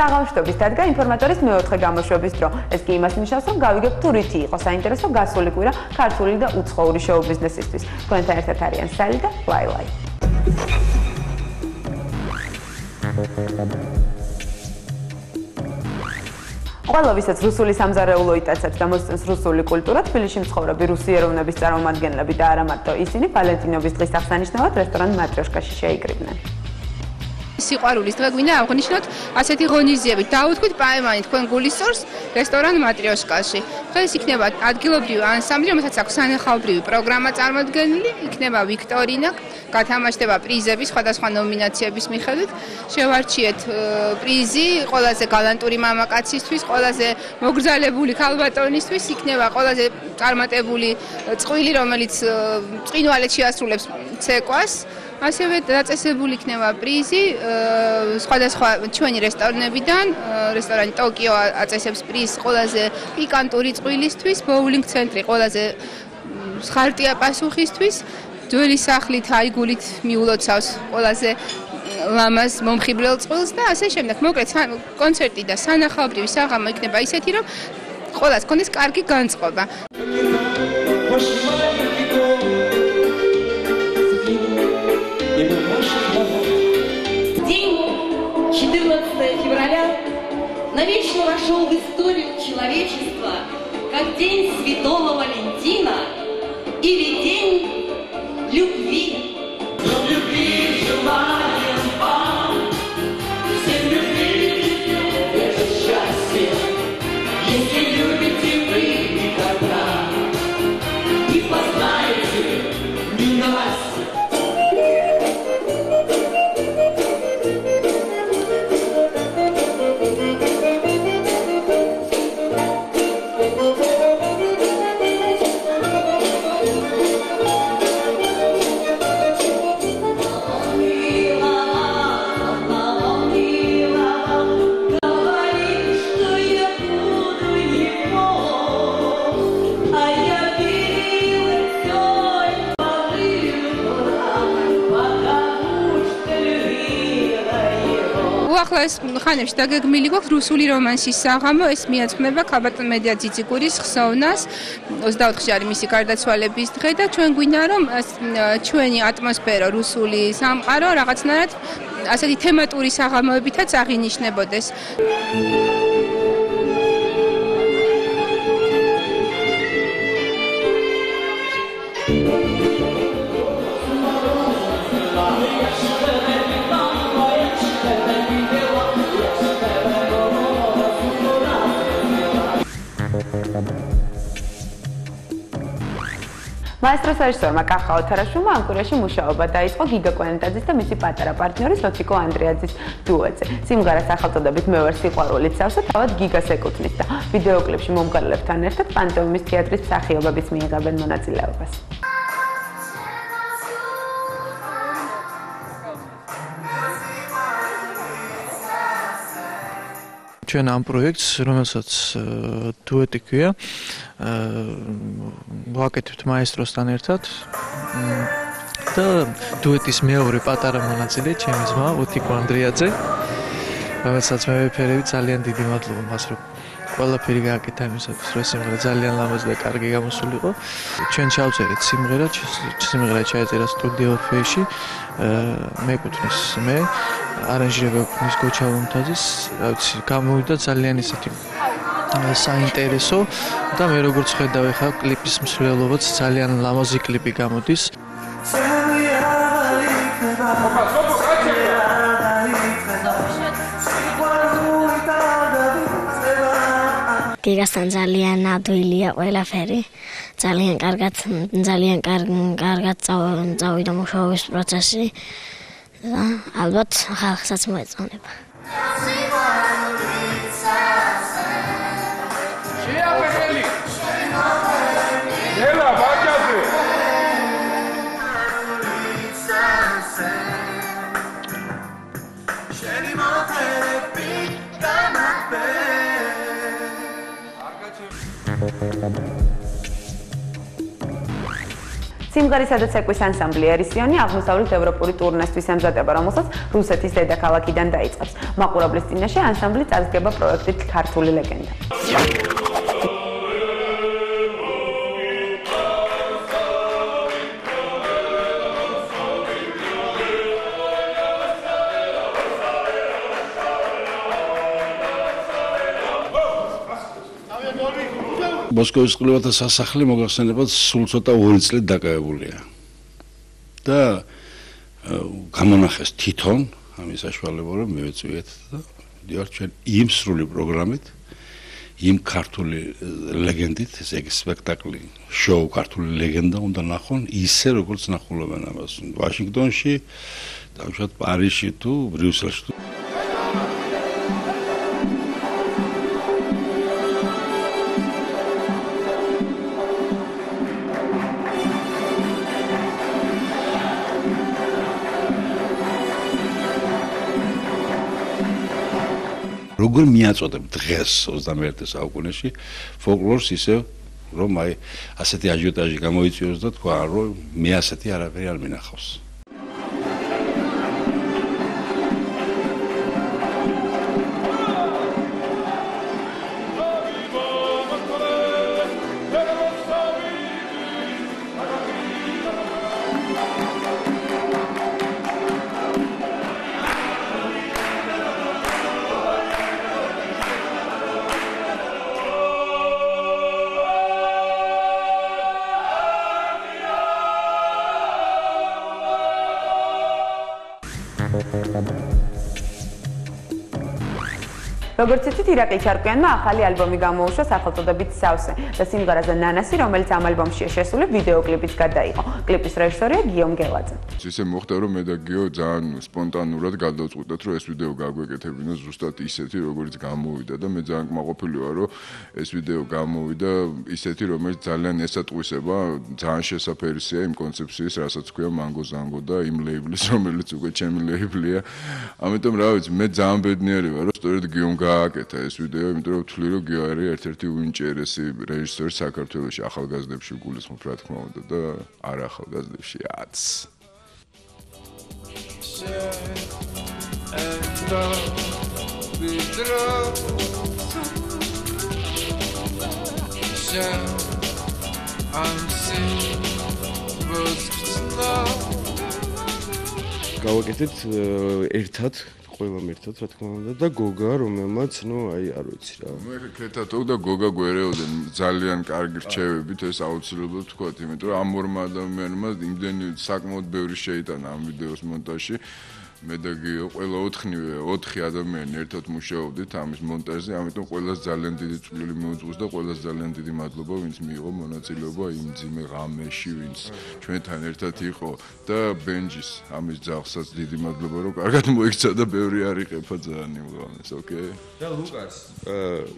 საღამოშტობის დადგა ინფორმატორის მეოთხე გამოშვების დრო. ეს კი იმას ნიშნავს, რომ გავიგებთ თუ რითი იყო საინტერესო გასული კვირა ქართული და უცხოური შოუ ბიზნესისთვის. თქვენთან ერთად არიან სალი და ლაილაი. ყველა ვისაც რუსული სამზარეულო იტაცებს და მოსწონს რუსული კულტურა, თბილისში მცხოვრები რუსი ეროვნების წარმომადგენლები და არა მარტო ისინი ვალენტინობის დღის აღსანიშნავად რესტორან მატრიოშკაში შეიკრიბნენ. სიყვარულის დღე გვინდა აღნიშნოთ ასეთი ღონისძიებით. დაუთქვით პაემანი თქვენ გულისწორს რესტორან მატრიოშკაში. დღეს იქნება ადგილობრივი ანსამბლი, რომელსაც აქვს სანახაობრივი პროგრამა წარმოდგენილი, იქნება ვიქტორინა, გათამაშდება პრიზები სხვადასხვა ნომინაციების მიხედვით. შევარჩიეთ პრიზი ყველაზე გალანტური მამაკაცისთვის, ყველაზე მოგრძალებული ქალბატონისთვის, იქნება ყველაზე წარმატებული წყვილი, რომელიც წინვალეთ შეასრულებს ცეკვას. ასევე დაწესებული იქნება პრიზი სხვადასხვა ჩვენი რესტორნებიდან. რესტორანი ტოკიო აწესებს პრიზს ყველაზე პიკანტური წყვილისთვის, ბოულინგ ცენტრი ყველაზე ხარტია პასუხისთვის, ძველი სახლით აიგულით მიულოცავს ყველაზე ლამაზ მომხიბლელ წყვილს და ასე შემდეგ. მოკლედ კონცერტი და სანახაობრივი საღამო იქნება ისეთი, რომ ყველას კონდეს კარგი განწყობა. День 14 февраля навечно вошел в историю человечества как День Святого Валентина или День любви. Любви желаем вам, всем любви, это счастье, если любите вы никогда не познаете ненастья. უახლოეს ხანებში დაგეგმილი გვაქვს რუსული რომანსის საღამო. ეს მიაძღვნება ქალბატონ მედია ძიძიგურის ხსოვნას. 24-ში არის მისი გარდაცვალების დღე და ჩვენ გვინდა რომ ჩვენი ატმოსფერო რუსული სამყარო რაღაცნაირად ასეთი თემატური საღამოებითაც აღინიშნებოდეს. მაესტრო რეჟისორმა კახა ოთარაშვილმა ამ კვირაში მუშაობა დაიწყო გიგა კვანტაძის და მისი პატარა პარტნიორის ოციკო ანდრეაძის დუეტზე. სიმღერას სახელწოდებით მე ვარ სიყვარულით სავსე თავად გიგას ეკუთვნის და ვიდეოკლიპში მომღერლებთან ერთად პანტეუმის თეატრის მსახიობებიც მიიღებენ მონაწილეობას. ჩვენ ამ პროექტს, რომელსაც დუეტი ქვია, ვაკეთებთ მაესტროსთან ერთად და დუეტის მეორე პატარა მონაწილე ჩემი ძმა უთიკო ანდრეაძე, რომელსაც მე ვეფერები ძალიან დიდი მადლობა მას, რომ ყველაფერი გააკეთა იმისათვის, რომ სიმღერა ძალიან ლამაზი და კარგი გამოსულიყო. ჩვენ ჩავწერეთ სიმღერა ჩაეწერა სტუდიო ორფეიში, მეკუთვნის მე, არანჟირება ეკუთვნის გოჩა ლომთაძის, რა ვიცი, გამოვიდა ძალიან ისეთი საინტერესო და მე როგორც ხედავ ახლა კლიპის მსვლელობაც ძალიან ლამაზი კლიპი გამოდის. გიგასთან ძალიან ადვილია ყველაფერი, ძალიან კარგად წავიდა მუშაობის პროცესი და ალბათ ხალხსაც მოეწონება. სიმღერისა და ცეკვის ანსამბლი ერისიონი აღმოსავლეთ ევროპული ტურნესთვის ემზადება, რომელსაც რუსეთის დედაქალაქიდან დაიწყებს. მაყურებლის წინაშე ანსამბლი წარსდგება პროექტით ქართული ლეგენდა. მოსკოვის წყვილთა სასახლე მოგახსენებათ სულ ცოტა 2 წლით დაკავებულია. და გამონახეს თვითონ ამის საშუალებაა მივეწვიეთ და ვიდეო ჩვენ იმ სრული პროგრამით იმ ქართული ლეგენდით ესე იგი სპექტაკლი შოუ ქართული ლეგენდა უნდა ნახონ ისე როგორც ნახულობენ ამას ვაშინგტონში, დავუშვათ პარიზში თუ ბრიუსელში. როგორ მიაწოდებ დღეს 21 საუკუნეში ფოლკლორს ისე რომ აი ასეთი აჟიოტაჟი გამოიწვიოს და თქვა რომ მე ასეთი არაფერი არ მინახავს. როგორც იცით, ირაკლი ჩარკვიანმა ახალი ალბომი გამოუშვა სახელწოდებით „სავსე“ და სიმღერაზე „ნანასი“, რომელიც ამ ალბომშია შესული, ვიდეო კლიპიც გადაიღო. კლიპის რეჟისორია გიომ გელაძე. ისე მოხდა, რომ მე და გიო ძალიან სპონტანურად გადავწყვიტეთ, რომ ეს ვიდეო გაგვეკეთებინა ზუსტად ისეთი, როგორც გამოვიდა და მე ძალიან კმაყოფილი ვარ, რომ ეს ვიდეო გამოვიდა ისეთი, რომელიც ძალიან ესატყვისება, ძალიან შესაფერისია იმ კონცეფციის, რასაც ქვია მანგო ზანგო და იმ ლეიბლის, რომელიც უკვე ჩემი ლეიბლია. ამიტომ რა ვიცი, მე ძალიან ბედნიერი ვარ, რომ სწორედ გიომ გააკეთა ეს ვიდეო, იმიტომ რომ ვთვლი, რომ გიო არის ერთ-ერთი უინტერესი რეჟისორი საქართველოში ახალგაზრდებში გულისხმობ, რა თქმა უნდა და არა ახალგაზრდებში აც. გავაკეთეთ ერთად ყველამ ერთად რა თქმა უნდა და გოგა რომელმაც აი არ ვიცი რა მე ქეთათო და გოგა გვერეოდენ ძალიან კარგი რჩევებით ეს აუცილებლად ვთქვათ იმიტომ რომ ამ ორმა ადამიანმა იმდენი საკმაოდ ბევრი შეიტანა ამ ვიდეოს მონტაჟში მე და გიო ყველა 4 ადამიანი ერთად მუშაობდით ამის მონტაჟზე ამიტომ ყველას ძალიან დიდი წვლილი მიუძღვის და ყველას ძალიან დიდი მადლობა ვინც მიიღო მონაწილეობა იმ ძიმე ღამეში ვინც ჩვენთან ერთად იყო და ბენჯის ამის ძაღლსაც დიდი მადლობა რომ კარგად მოიქცა და ბევრი არ იყეფა ძალიან იმ ღამეს ოკეი და ლუკას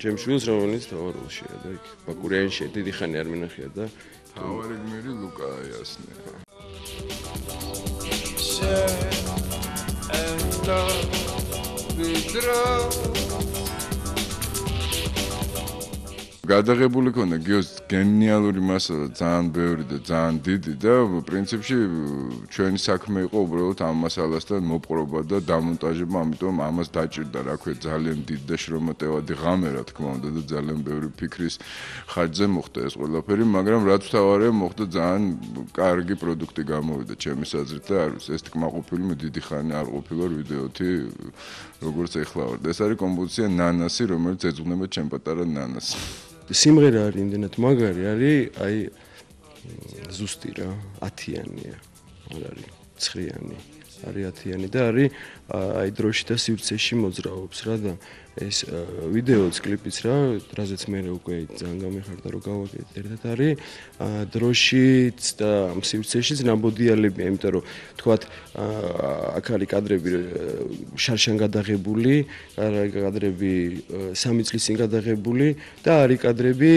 ჯემშვილს რომელიც თავროლშია და იქ ბაკურიანში დიდი ხანი არ მინახია და თავარი გმირი ლუკა იასნე გადაღებული ქონდა გიოს გენიალური მასალა ძალიან ბევრი და ძალიან დიდი და პრინციპში ჩვენი საქმე იყო უბრალოდ ამ მასალასთან მოპყრობა და დამონტაჟება, ამიტომ ამას დაჭირდა რა ქვია ძალიან დიდი და შრომატევადი ღამე რა თქმა უნდა და ძალიან ბევრი ფიქრის ხარჯზე მოხდა ეს ყველაფერი, მაგრამ რაც თავარია მოხდა ძალიან კარგი პროდუქტი გამოვიდა ჩემი აზრით და არ ვიცი ეს კმაყოფილი დიდი ხანი არ ყოფილა ვიდეოთი როგორც ეხლა ვარ. ეს არის კომპოზიცია ნანასი, რომელიც ეძღვნება ჩემ პატარა ნანას. სიმღერა არის იმდენად მაგარი არის, აი ზუსტი რა, 10-იანია. არ არის 9-იანი. არის 10-იანი და არის აი დროში და სივრცეში მოძრაობს რა და ეს ვიდეოც კლიპიც რა, რაზეც მე უკვე ძალიან გამიხარდა რომ გავაკეთე ერთად არის დროშიც და სივრცეშიც ნაბოდიალებია, იმიტომ რომ თქვათ აქ არის კადრები შარშან გადაღებული, კადრები 3 წლის წინ გადაღებული და არის კადრები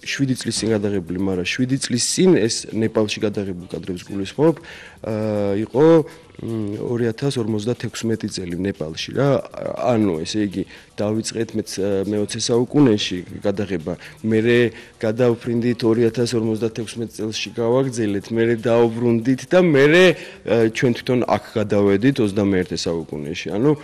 7 წლის წინ გადაღებული, მაგრამ 7 წლის წინ ეს ნეპალში გადაღებულ კადრებს გულისხმობ, იყო 2056 წელი ნეპალში რა. ანუ ესე იგი დავიწყეთ მე-20 საუკუნეში გადაღება, მერე გადავფრინდით 2056 წელსში გავაგრძელეთ, მერე დაუბრუნდით და მერე ჩვენ თვითონ აქ გადავედით 21 საუკუნეში. ანუ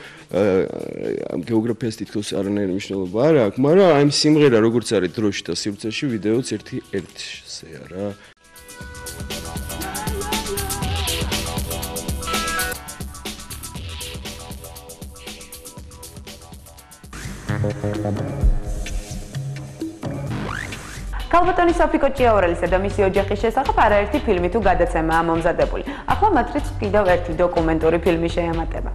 გეოგრაფიას თითქოს არანაირი მნიშვნელობა არ აქვს, მაგრამ აი სიმღერა როგორც არის დროში და სივრცეში ვიდეოც ერთ-ერთზეა რა. ქალბატონი სოფიკო ჭიაურელისა და მისი ოჯახის შესახებ არაერთი ფილმი თუ გადაცემაა მომზადებული. ახლა მატრიც კიდევ ერთი დოკუმენტური ფილმი შეემატება.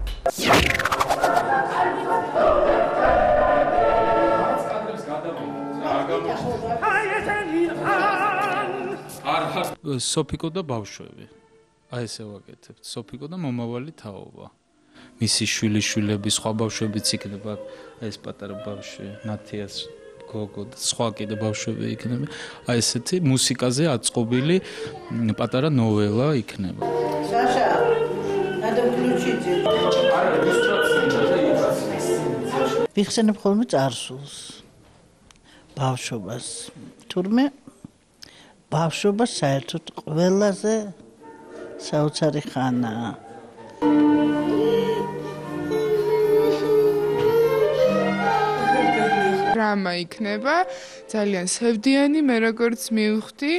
სოფიკო და ბავშვები. აი ესე ვაკეთებთ. სოფიკო და მომავალი თაობა. მისი შვილიშვილები, სხვა ბავშვებიც იქნება, ეს პატარა ბავშვი, ნათიას გოგო და სხვა კიდე ბავშვები იქნება. აი ესეთი მუსიკაზე აწყობილი პატარა ნოველა იქნება. Саша, надо включить. ვიხსენებ ხოლმე წარსულს. ბავშვობას. თურმე ბავშვობა საერთოდ ყველაზე საოცარი ხანაა. დრამა იქნება, ძალიან სევდიანი, მე როგორც მივხვდი,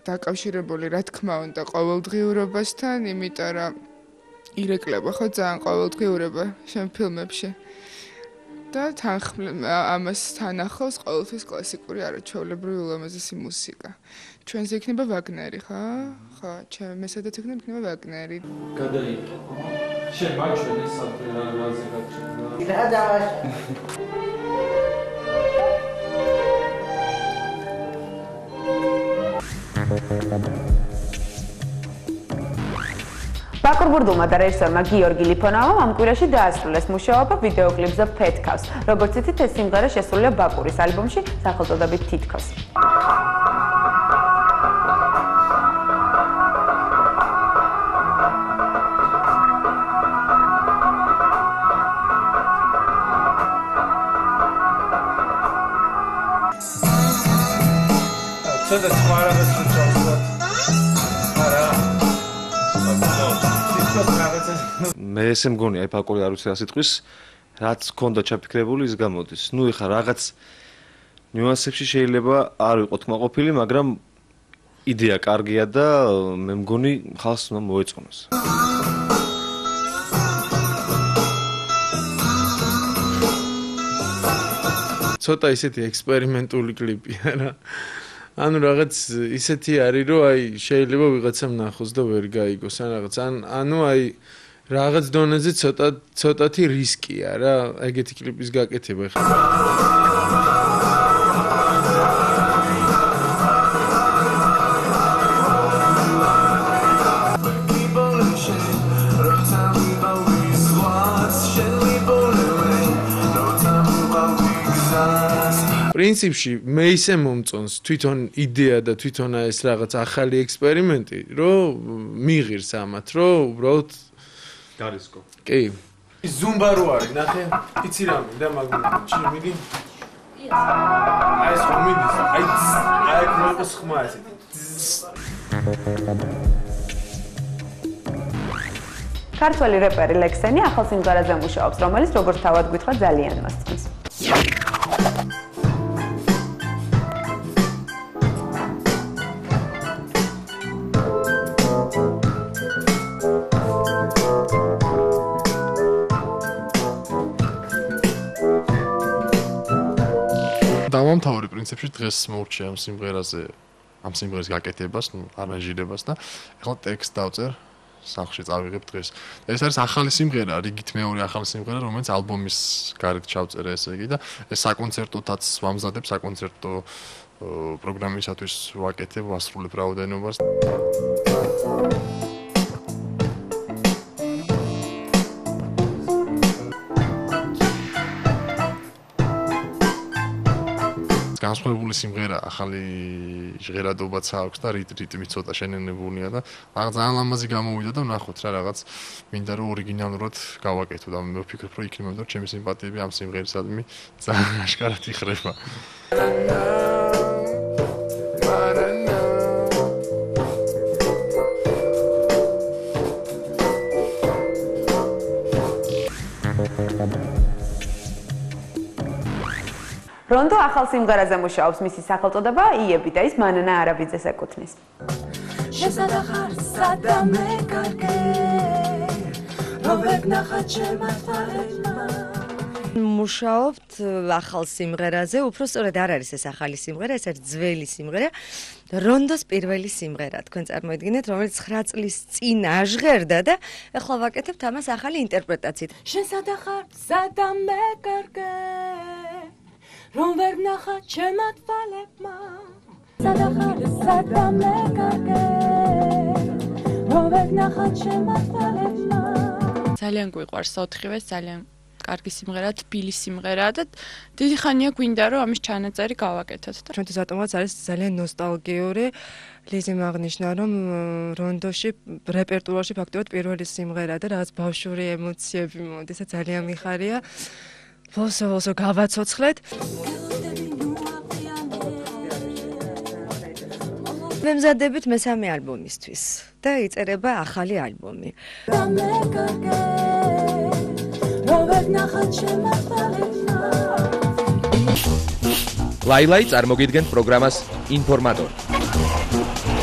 დაკავშირებული რა თქმა უნდა ყოველდღიურობასთან, იმიტომ რომ ირეკლება ხო ძალიან ყოველდღიურობა შენ ფილმებში. და ამას თან ახლავს ყოველთვის კლასიკური არაჩვეულებრივი ულამაზესი მუსიკა. ჩვენზე იქნება ვაგნერი, ხო? ხო, მესადაც იქნება ვაგნერი. გადაიყო, ხო? შენ მაჩვენე საფრე რაზე გაჩვენა. რა დავაშ. ბაკურ ბურდულმა და რეჟისორმა გიორგი ლიფონოვამ ამ კვირაში დაასრულეს მუშაობა ვიდეოკლიპზე ფეთქავს. როგორც იცით, ეს სიმღერა შესულია ბაკურის ალბომში სახელწოდებით თითქოს. ცოტა სხვა რაღაც ვიწავსოთ. არა. მე ესე მგონია, აი ბაკური არ ვიცი რა სიტყვის, რაც ქონდა ჩაფიქრებული ის გამოდის. ნუ ეხა რაღაც ნიუანსებში შეიძლება არ ვიყოთ კმაყოფილი, მაგრამ იდეა კარგია და მე მგონი ხალხს უნდა მოეწონოს. ცოტა ისეთი ექსპერიმენტული კლიპია რა. ანუ რაღაც ისეთი არის, რომ აი შეიძლება ვიღაცამ ნახოს და ვერ გაიგოს ან რაღაც. ანუ აი რაღაც დონეზე ცოტათი რისკია რა, ეგეთი კლიპის გაკეთება ხა. პრინციპში მე ისე მომწონს თვითონ იდეა და თვითონ ეს რაღაც ახალი ექსპერიმენტი, რომ მიღირს ამათ, რომ უბრალოდ გარისკო. კი. ზუმბა რო არის, ნახე, იცი რა მინდა მაგნიტი, ჩიმიდი. აი ეს ხომიდის, აი მოყოს ხმა ესე. ქართველი რეპერი ლექსენი ახალ სიმღერაზე მუშაობს, რომელიც როგორც თავად გითხრა ძალიან მოსწონს. დავამთავრე პრინციპში დღეს მოურჩია ამ სიმღერაზე, ამ სიმღერის გაკეთებას, არანჟირებას და ეხლა ტექსტ დავწერ, სახლში წავიღებ დღეს. ეს არის ახალი სიმღერა, რიგით მეორე ახალი სიმღერა, რომელიც ალბომის გარეთ ჩავწერე ესე იგი და ეს საკონცერტოთაც ვამზადებ, საკონცერტო პროგრამისათვის ვაკეთებ, ვასრულებ რაოდენობას. განსხვავებული გასული სიმღერა, ახალი ჟღერადობაც აქვს და რიტმი ცოტა შენენებულია და რაღაც ძალიან ლამაზი გამოვიდა და ვნახოთ რა რაღაც მინდა რომ ორიგინალურად გავაკეთო და მე ვფიქრობ რომ იქნებოდა რომ ჩემი სიმპათიები ამ სიმღერისადმი ძალიან აშკარად იხრება. რონდო ახალ სიმღერაზე მუშაობს, მისი სახელწოდება იები და ის მანანა არაბიძეს ეკუთვნის. შესადახარ სადამე კარგე როვეგ ნახა ჩემათვალებმა მუშაობთ ახალ სიმღერაზე, უფრო სწორედ არ არის ეს ახალი სიმღერა, ეს არის ძველი სიმღერა. რონდოს პირველი სიმღერა, თქვენ წარმოიდგინეთ, რომელიც 9 წლის წინ აჟღერდა და ახლა ვაკეთებთ ამას ახალი ინტერპრეტაციით. შესადახარ სადამე კარგე რომ ვერ ნახა ჩემათვალებმა სადამე კარგე რომ ვერ ნახა ჩემათვალებმა ძალიან გვიყვარს ოთხივე ძალიან კარგი სიმღერა, თბილი სიმღერა და დიდი ხანია გვინდა რომ ამის ჩანაწერი გავაკეთოთ და ჩვენთვის ატომაც არის ძალიან ნოსტალგიური ლიზიმ აღნიშნა რომ რონდოში რეპერტუარში ფაქტობრივად პირველი სიმღერა და რაღაც ბავშვური ემოციები მოდის და ძალიან მიხარია ვოსო გავაცოცხლეთ მემზადებით მესამე ალბომისთვის და იწერება ახალი ალბომი ლაილაი წარმოგიდგენთ პროგრამას ინფორმატორი